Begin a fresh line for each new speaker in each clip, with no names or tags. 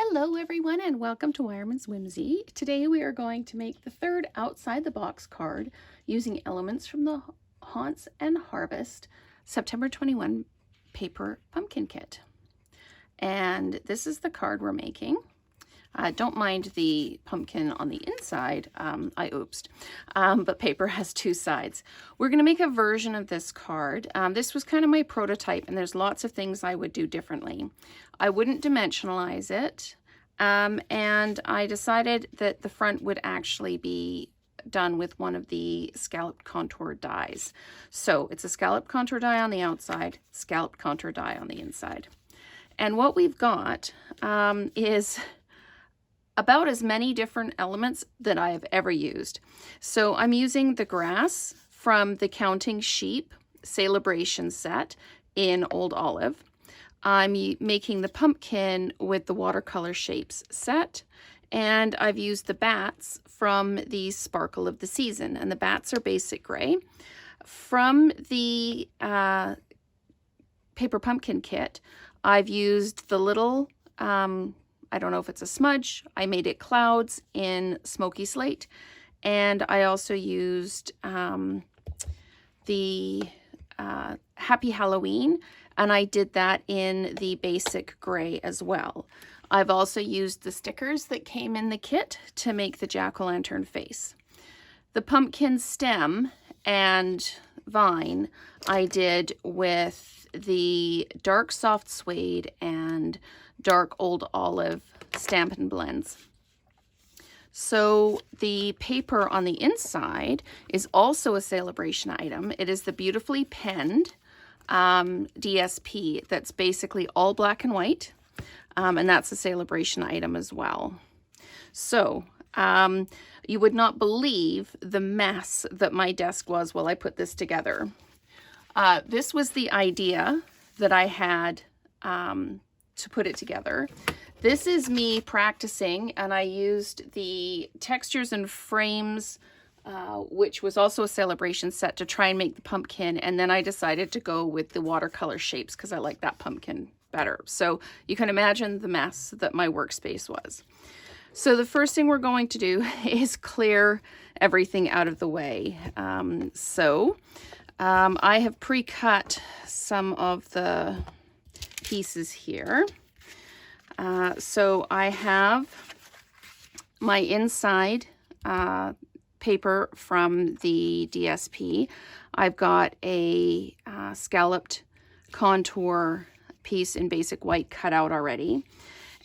Hello everyone and welcome to Wireman's Whimsy. Today we are going to make the third outside the box card using elements from the Haunts and Harvest September 21 paper pumpkin kit. And this is the card we're making. Don't mind the pumpkin on the inside, but paper has two sides. We're going to make a version of this card. This was kind of my prototype, and there's lots of things I would do differently. I wouldn't dimensionalize it, and I decided that the front would actually be done with one of the scalloped contour dies. So it's a scalloped contour die on the outside, scalloped contour die on the inside. And what we've got is about as many different elements that I have ever used. So I'm using the grass from the Counting Sheep Celebration set in Old Olive. I'm making the pumpkin with the Watercolor Shapes set, and I've used the bats from the Sparkle of the Season, and the bats are basic gray. From the paper pumpkin kit, I've used the little I don't know if it's a smudge. I made it clouds in Smoky Slate. And I also used the Happy Halloween, and I did that in the basic gray as well. I've also used the stickers that came in the kit to make the jack-o'-lantern face. The pumpkin stem and vine I did with the dark soft suede and dark Old Olive Stampin' Blends. So the paper on the inside is also a celebration item. It is the beautifully penned DSP that's basically all black and white, and that's a celebration item as well. So you would not believe the mess that my desk was while I put this together. This was the idea that I had to put it together. This is me practicing, and I used the Textures and Frames, which was also a celebration set, to try and make the pumpkin, and then I decided to go with the Watercolor Shapes because I like that pumpkin better. So you can imagine the mess that my workspace was. So the first thing we're going to do is clear everything out of the way. I have pre-cut some of the pieces here. So I have my inside paper from the DSP. I've got a scalloped contour piece in basic white cut out already.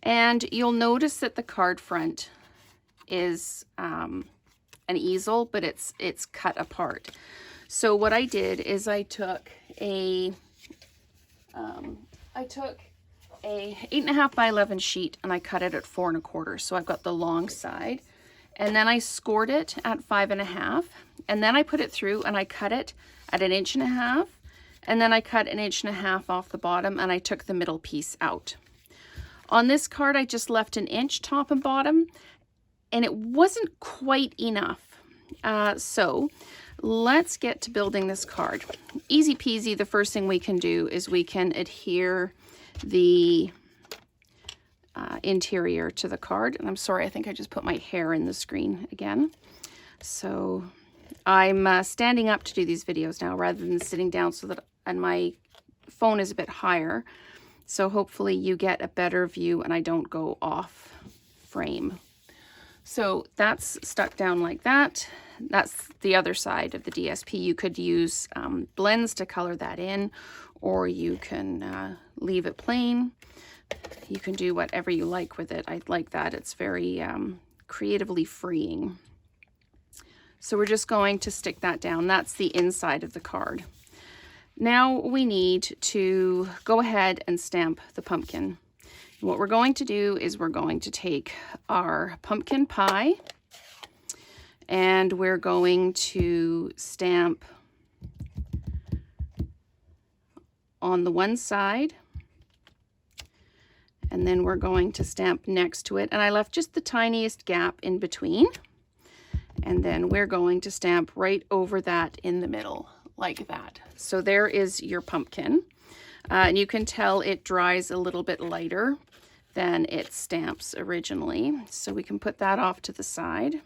And you'll notice that the card front is an easel, but it's cut apart. So what I did is I took a 8.5 by 11 sheet, and I cut it at 4 1/4. So I've got the long side, and then I scored it at 5 1/2, and then I put it through and I cut it at 1.5 inches, and then I cut 1.5 inches off the bottom, and I took the middle piece out. On this card, I just left 1 inch top and bottom, and it wasn't quite enough. So let's get to building this card. Easy peasy. The first thing we can do is we can adhere the interior to the card. And I'm sorry, I think I just put my hair in the screen again. So I'm standing up to do these videos now rather than sitting down, and my phone is a bit higher. So hopefully you get a better view and I don't go off frame. So that's stuck down like that. That's the other side of the DSP. You could use blends to color that in, or you can leave it plain. You can do whatever you like with it. I like that. It's very creatively freeing. So we're just going to stick that down. That's the inside of the card. Now we need to go ahead and stamp the pumpkin. And what we're going to do is we're going to take our pumpkin pie, and we're going to stamp on the one side, and then we're going to stamp next to it, and I left just the tiniest gap in between, and then we're going to stamp right over that in the middle like that. So there is your pumpkin, and you can tell it dries a little bit lighter than its stamps originally. So we can put that off to the side.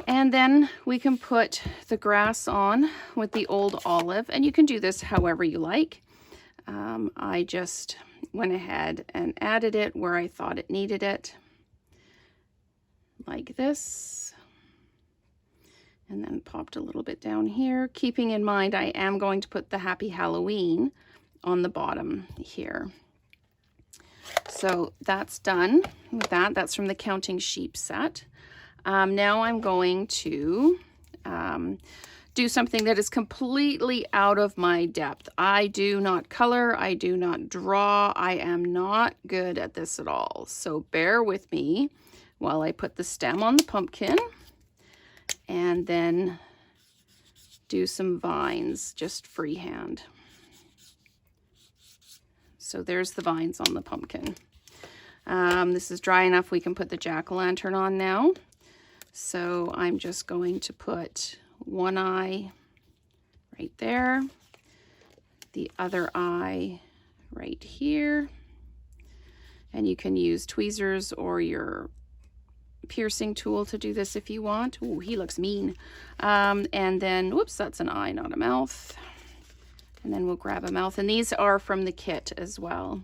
And then we can put the grass on with the old olive, and you can do this however you like. I just went ahead and added it where I thought it needed it, like this, and then popped a little bit down here, keeping in mind I am going to put the Happy Halloween on the bottom here. So that's done with that. That's from the Counting Sheep set. Now I'm going to do something that is completely out of my depth. I do not color, I do not draw, I am not good at this at all. So bear with me while I put the stem on the pumpkin and then do some vines, just freehand. So there's the vines on the pumpkin. This is dry enough, we can put the jack-o'-lantern on now. So I'm just going to put one eye right there, the other eye right here, and you can use tweezers or your piercing tool to do this if you want. Ooh, he looks mean. And then, whoops, that's an eye, not a mouth. And then we'll grab a mouth, and these are from the kit as well.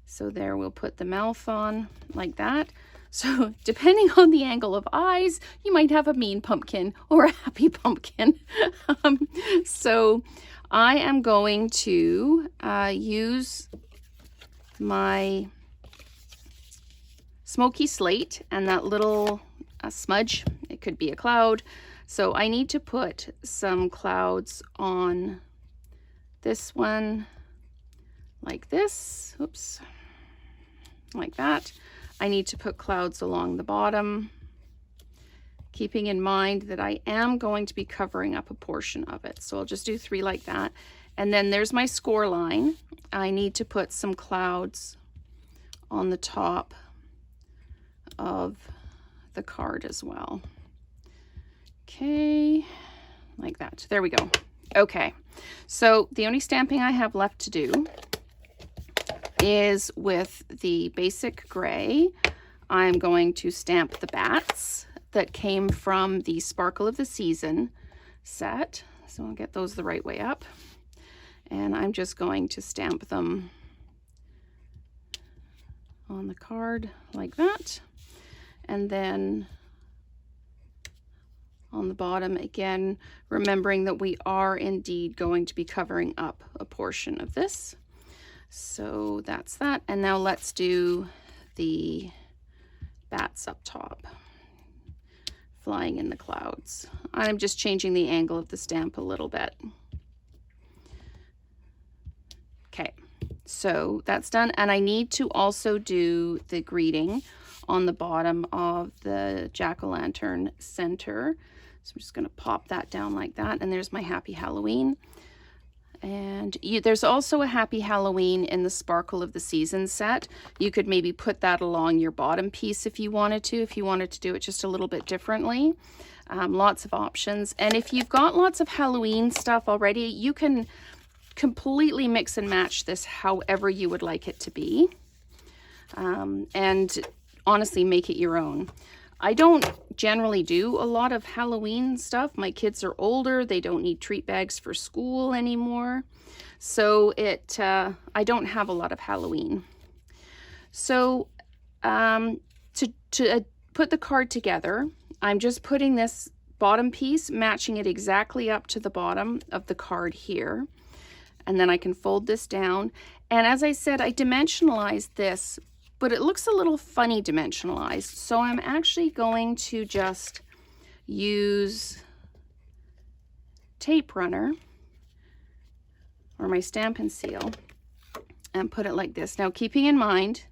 So there, we'll put the mouth on like that. So depending on the angle of eyes, you might have a mean pumpkin or a happy pumpkin. So I am going to use my smoky slate and that little smudge. It could be a cloud. So I need to put some clouds on this one like this. Oops. Like that. I need to put clouds along the bottom, keeping in mind that I am going to be covering up a portion of it. So I'll just do 3 like that. And then there's my score line. I need to put some clouds on the top of the card as well. Okay, like that. There we go. Okay, so the only stamping I have left to do is with the basic gray. I'm going to stamp the bats that came from the Sparkle of the Season set. So I'll get those the right way up. And I'm just going to stamp them on the card like that. And then on the bottom, again, remembering that we are indeed going to be covering up a portion of this. So that's that. And now let's do the bats up top, flying in the clouds. I'm just changing the angle of the stamp a little bit. Okay, so that's done. And I need to also do the greeting on the bottom of the jack-o'-lantern center. So I'm just going to pop that down like that. And there's my Happy Halloween. And there's also a Happy Halloween in the Sparkle of the Season set. You could maybe put that along your bottom piece if you wanted to do it just a little bit differently. Lots of options. And if you've got lots of Halloween stuff already, you can completely mix and match this however you would like it to be. And honestly, make it your own. I don't generally do a lot of Halloween stuff. My kids are older. They don't need treat bags for school anymore. So I don't have a lot of Halloween. So to put the card together, I'm just putting this bottom piece, matching it exactly up to the bottom of the card here. And then I can fold this down. And as I said, I dimensionalized this, but it looks a little funny dimensionalized. So I'm actually going to just use tape runner or my Stampin' Seal and put it like this. Now, keeping in mind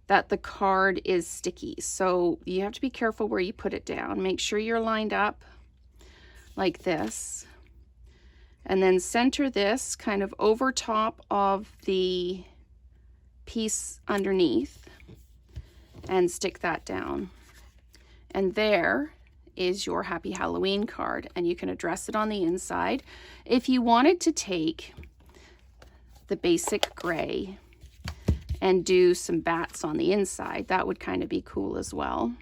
that the card is sticky, so you have to be careful where you put it down. Make sure you're lined up like this. And then center this kind of over top of the piece underneath and stick that down. And there is your Happy Halloween card, and you can address it on the inside. If you wanted to take the basic gray and do some bats on the inside. That would kind of be cool as well.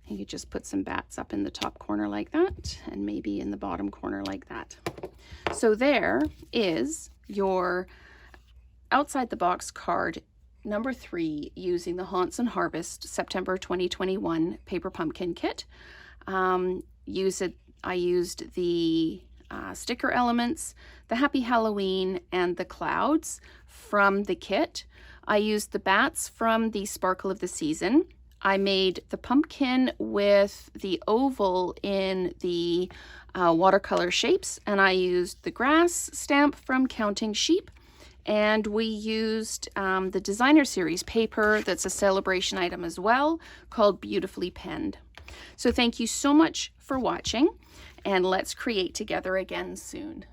You could just put some bats up in the top corner like that, and maybe in the bottom corner like that. So there is your outside the box card number 3 using the Haunts and Harvest September 2021 paper pumpkin kit. I used the sticker elements, the Happy Halloween, and the clouds from the kit. I used the bats from the Sparkle of the Season. I made the pumpkin with the oval in the watercolor shapes, and I used the grass stamp from Counting Sheep. And we used the designer series paper that's a celebration item as well, called Beautifully Penned. So thank you so much for watching, and let's create together again soon.